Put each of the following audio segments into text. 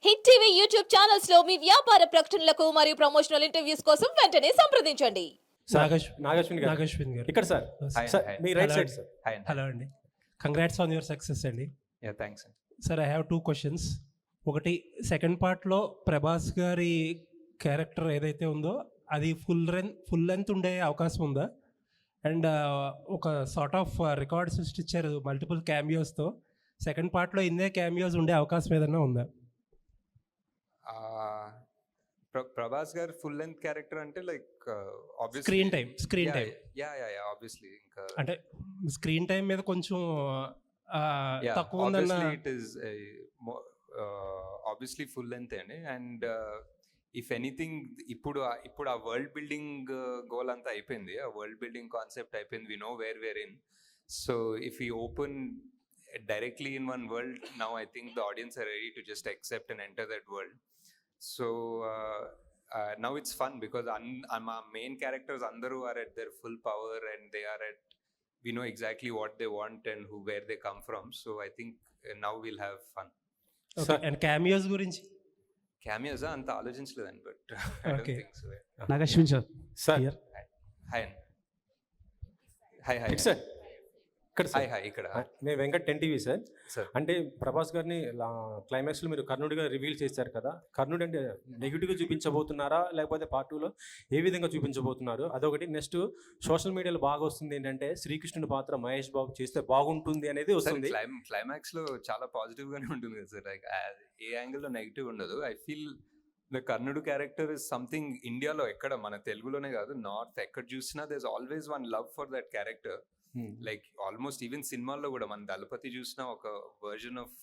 Hit TV YouTube channels లో మీ వ్యాపార ప్రకటనలకు మరియు ప్రమోషనల్ ఇంటర్వ్యూస్ కోసం వెంటనే సంప్రదించండి. నాగశ్విన్ గారు ఇక్కడ సార్ మీ రైట్ సైడ్ సార్. హలో అండి, కంగ్రాట్స్ ఆన్ యువర్ సక్సెస్ అండి. Thanks. Sir I have 2 questions. ఒకటి, సెకండ్ పార్ట్లో ప్రభాస్ గారి క్యారెక్టర్ ఏదైతే ఉందో అది ఫుల్ లెంత్ ఉండే అవకాశం ఉందా? అండ్ ఒక సార్ట్ ఆఫ్ రికార్డ్ సృష్టించారు మల్టిపుల్ క్యామియోస్తో. సెకండ్ పార్ట్లో ఇన్నే క్యామియోస్ ఉండే అవకాశం ఏదైనా ఉందా? ప్రభాస్ గారు ఫుల్ లెంత్ క్యారెక్టర్ అంటే లైక్ స్క్రీన్ టైం ఆబ్వియస్లీ ఇంకా అంటే స్క్రీన్ టైం మీద కొంచెం తక్కువ ఉందన్న. It is obviously full length అండి. అండ్ ఇఫ్ ఎనీథింగ్ ఇప్పుడు ఆ వరల్డ్ బిల్డింగ్ గోల్ అంతా అయిపోయింది, ఆ వరల్డ్ బిల్డింగ్ కాన్సెప్ట్ అయిపోయింది. We know where in. So if you open directly in one world, now I think the audience are ready to just accept and enter that world. So now it's fun because our main characters andaru are at their full power and they are at, we know exactly what they want and where they come from. So I think now we'll have fun. Okay. And cameos gurinchi? Cameos anta ఆలోచించలేదండి, but I don't think so. Nagashwin sir. Hi. It's sir. ఇక్కడ నేను Venkat 10 TV sir. Sir అంటే ప్రభాస్ గారిని క్లైమాక్స్లో మీరు కర్ణుడిగా reveal చేశారు కదా, కర్ణుడు అంటే నెగిటివ్గా చూపించబోతున్నారా లేకపోతే పార్ట్ 2లో ఏ విధంగా చూపించబోతున్నారు? అదొకటి. నెక్స్ట్ సోషల్ మీడియాలో బాగా వస్తుంది ఏంటంటే శ్రీకృష్ణుడి పాత్ర మహేష్ బాబు చేస్తే బాగుంటుంది అనేది వస్తుంది. క్లైమాక్స్ లో చాలా పాజిటివ్ గానే ఉంటుంది కదా సార్, లైక్ ఏ యాంగిల్లో నెగిటివ్ ఉండదు. ఐ ఫీల్ ద కర్ణుడు క్యారెక్టర్ ఇస్ సంథింగ్ ఇండియాలో ఎక్కడ, మన తెలుగులోనే కాదు నార్త్ ఎక్కడ చూసినా there is always one love for that character. Like almost even సినిమాల్లో కూడా మన దళపతి చూసిన ఒక వర్జన్ ఆఫ్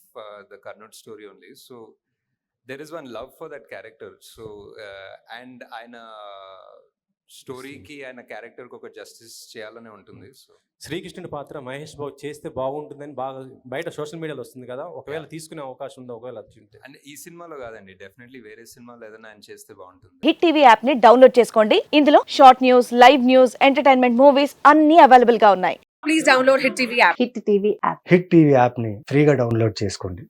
ద కర్నూట్ story only. So there is one love for that character. So and ఆయన స్టోరీకి ఆయన క్యారెక్టర్కి ఒక జస్టిస్ చేయాలనే ఉంటుంది. సో శ్రీకృష్ణుడి పాత్ర మహేష్ బాబు చేస్తే బాగుంటుందని బాగా బయట సోషల్ మీడియాలో వస్తుంది కదా, ఒకవేళ తీసుకునే అవకాశం ఉందా? ఒకవేళ అంటే ఈ సినిమాలో కాదండి, డెఫినెట్లీ వేరే సినిమాలో ఏదైనా ఆయన చేస్తే బాగుంటుంది. హిట్ టీవీ యాప్ ని డౌన్లోడ్ చేసుకోండి. ఇందులో short news, live news, entertainment movies అన్ని అవైలబుల్ గా ఉన్నాయి. Please download hit TV app. Hit TV యాప్ని ఫ్రీగా డౌన్లోడ్ చేసుకోండి.